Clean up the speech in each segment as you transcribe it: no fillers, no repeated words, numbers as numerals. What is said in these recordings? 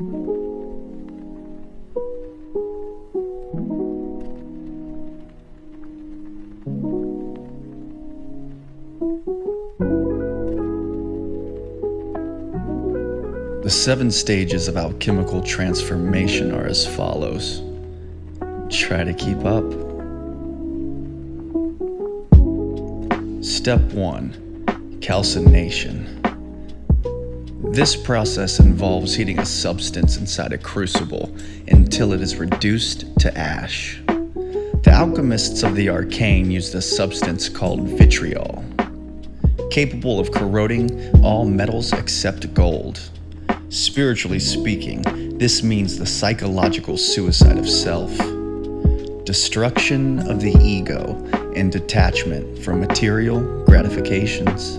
The 7 stages of alchemical transformation are as follows. Try to keep up. Step 1. Calcination. This process involves heating a substance inside a crucible until it is reduced to ash. The alchemists of the arcane used a substance called vitriol, capable of corroding all metals except gold. Spiritually speaking, this means the psychological suicide of self, destruction of the ego, and detachment from material gratifications.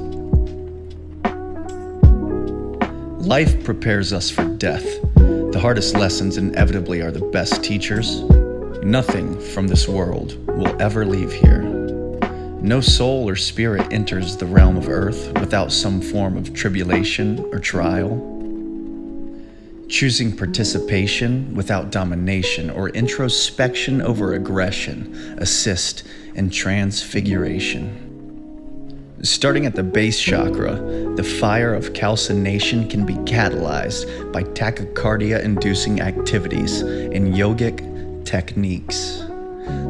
Life prepares us for death. The hardest lessons inevitably are the best teachers. Nothing from this world will ever leave here. No soul or spirit enters the realm of earth without some form of tribulation or trial. Choosing participation without domination or introspection over aggression assist in transfiguration. Starting at the base chakra, the fire of calcination can be catalyzed by tachycardia-inducing activities and yogic techniques.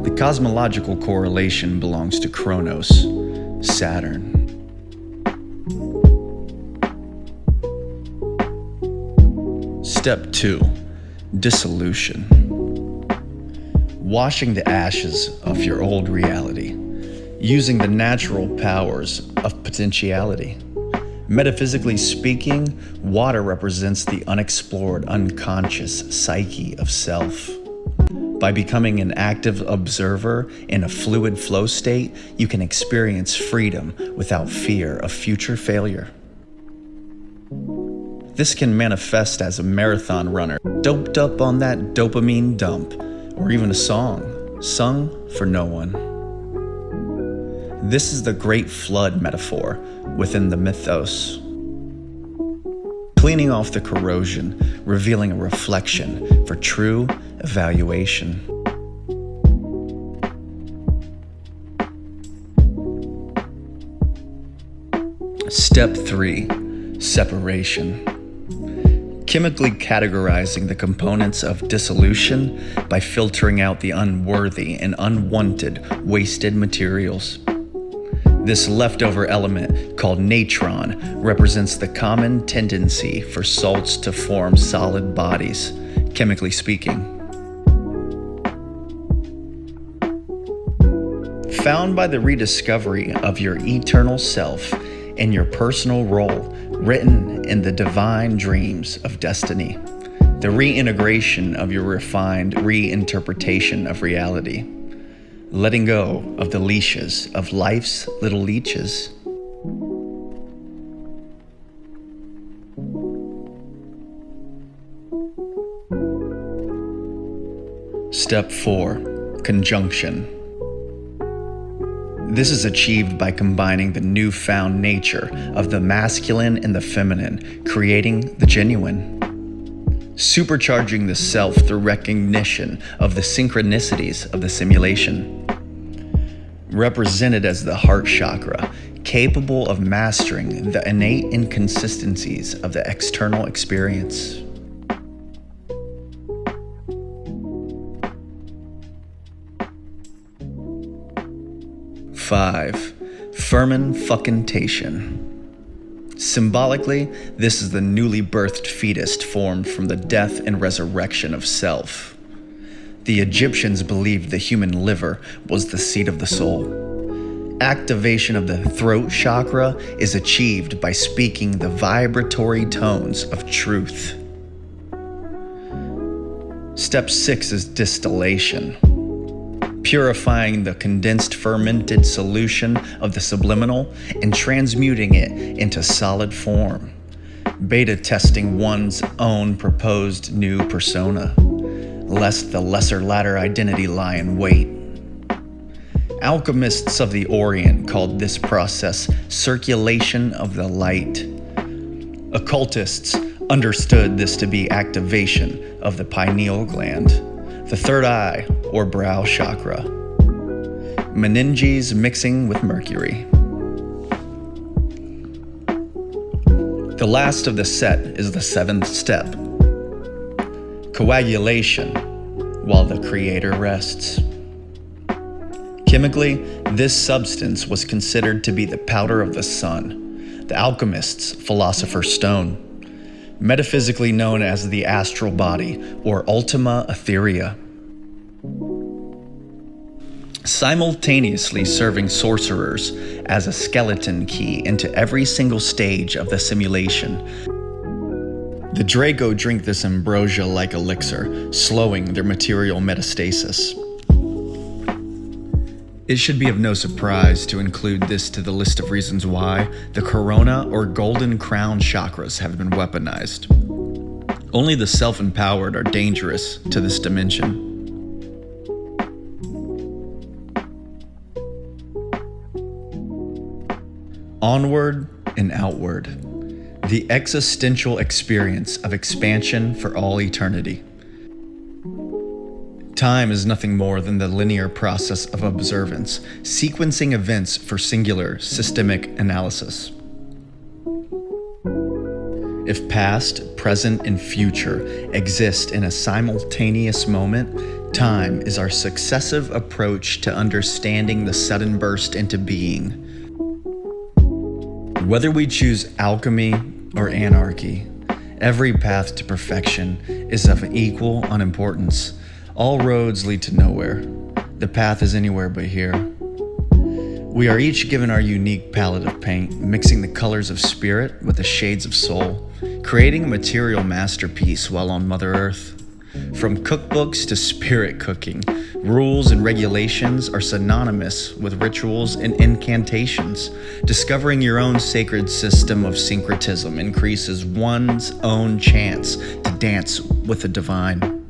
The cosmological correlation belongs to Kronos, Saturn. Step 2. Dissolution. Washing the ashes of your old reality, using the natural powers of potentiality. Metaphysically speaking, water represents the unexplored, unconscious psyche of self. By becoming an active observer in a fluid flow state, you can experience freedom without fear of future failure. This can manifest as a marathon runner, doped up on that dopamine dump, or even a song, sung for no one. This is the great flood metaphor within the mythos. Cleaning off the corrosion, revealing a reflection for true evaluation. Step 3. Separation. Chemically categorizing the components of dissolution by filtering out the unworthy and unwanted wasted materials. This leftover element, called natron, represents the common tendency for salts to form solid bodies, chemically speaking. Found by the rediscovery of your eternal self and your personal role, written in the divine dreams of destiny, the reintegration of your refined reinterpretation of reality, letting go of the leashes of life's little leeches. Step 4. Conjunction. This is achieved by combining the newfound nature of the masculine and the feminine, creating the genuine. Supercharging the self through recognition of the synchronicities of the simulation. Represented as the heart chakra, capable of mastering the innate inconsistencies of the external experience. Five, fermentation. Symbolically, this is the newly birthed fetus formed from the death and resurrection of self. The Egyptians believed the human liver was the seat of the soul. Activation of the throat chakra is achieved by speaking the vibratory tones of truth. Step 6 is distillation. Purifying the condensed fermented solution of the subliminal and transmuting it into solid form. Beta testing one's own proposed new persona, lest the lesser latter identity lie in wait. Alchemists of the Orient called this process circulation of the light. Occultists understood this to be activation of the pineal gland, the third eye or brow chakra, meninges mixing with Mercury. The last of the set is the seventh step, coagulation, while the creator rests. Chemically, this substance was considered to be the powder of the sun, the alchemist's philosopher's stone, metaphysically known as the astral body or ultima etherea. Simultaneously serving sorcerers as a skeleton key into every single stage of the simulation. The Draco drink this ambrosia like elixir, slowing their material metastasis. It should be of no surprise to include this to the list of reasons why the corona or golden crown chakras have been weaponized. Only the self-empowered are dangerous to this dimension. Onward and outward, the existential experience of expansion for all eternity. Time is nothing more than the linear process of observance, sequencing events for singular systemic analysis. If past, present, and future exist in a simultaneous moment, time is our successive approach to understanding the sudden burst into being. Whether we choose alchemy or anarchy, every path to perfection is of equal unimportance. All roads lead to nowhere. The path is anywhere but here. We are each given our unique palette of paint, mixing the colors of spirit with the shades of soul, creating a material masterpiece while on Mother Earth. From cookbooks to spirit cooking, rules and regulations are synonymous with rituals and incantations. Discovering your own sacred system of syncretism increases one's own chance to dance with the divine.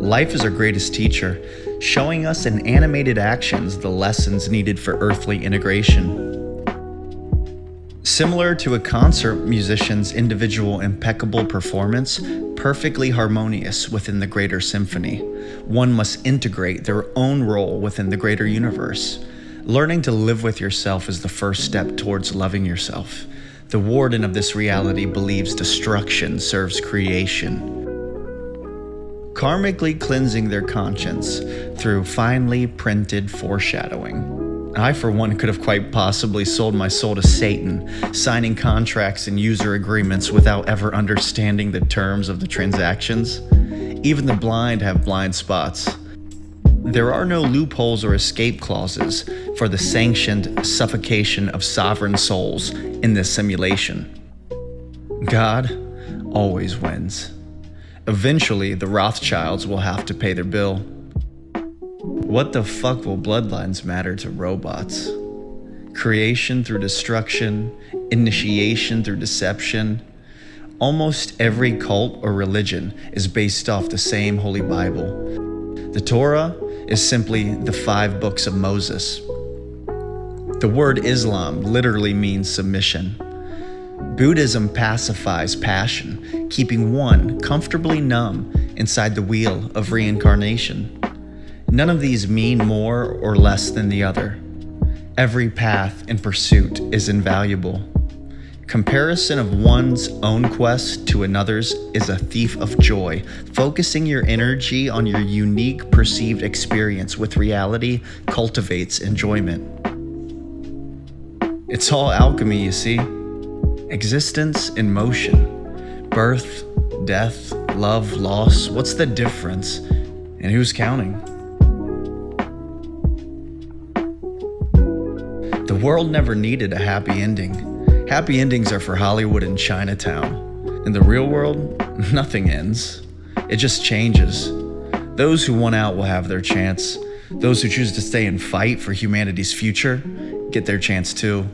Life is our greatest teacher, showing us in animated actions the lessons needed for earthly integration. Similar to a concert musician's individual impeccable performance, perfectly harmonious within the greater symphony, one must integrate their own role within the greater universe. Learning to live with yourself is the first step towards loving yourself. The warden of this reality believes destruction serves creation. Karmically cleansing their conscience through finely printed foreshadowing. I, for one, could have quite possibly sold my soul to Satan, signing contracts and user agreements without ever understanding the terms of the transactions. Even the blind have blind spots. There are no loopholes or escape clauses for the sanctioned suffocation of sovereign souls in this simulation. God always wins. Eventually, the Rothschilds will have to pay their bill. What the fuck will bloodlines matter to robots? Creation through destruction, initiation through deception. Almost every cult or religion is based off the same Holy Bible. The Torah is simply the 5 books of Moses. The word Islam literally means submission. Buddhism pacifies passion, keeping one comfortably numb inside the wheel of reincarnation. None of these mean more or less than the other. Every path and pursuit is invaluable. Comparison of one's own quest to another's is a thief of joy. Focusing your energy on your unique perceived experience with reality cultivates enjoyment. It's all alchemy, you see. Existence in motion. Birth, death, love, loss. What's the difference? And who's counting? The world never needed a happy ending. Happy endings are for Hollywood and Chinatown. In the real world, nothing ends. It just changes. Those who want out will have their chance. Those who choose to stay and fight for humanity's future get their chance too.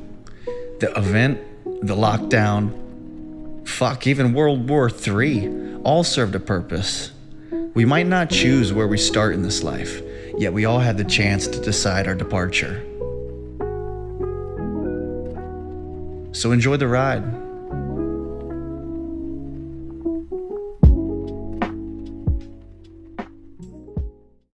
The event, the lockdown, fuck, even World War III, all served a purpose. We might not choose where we start in this life, yet we all had the chance to decide our departure. So enjoy the ride.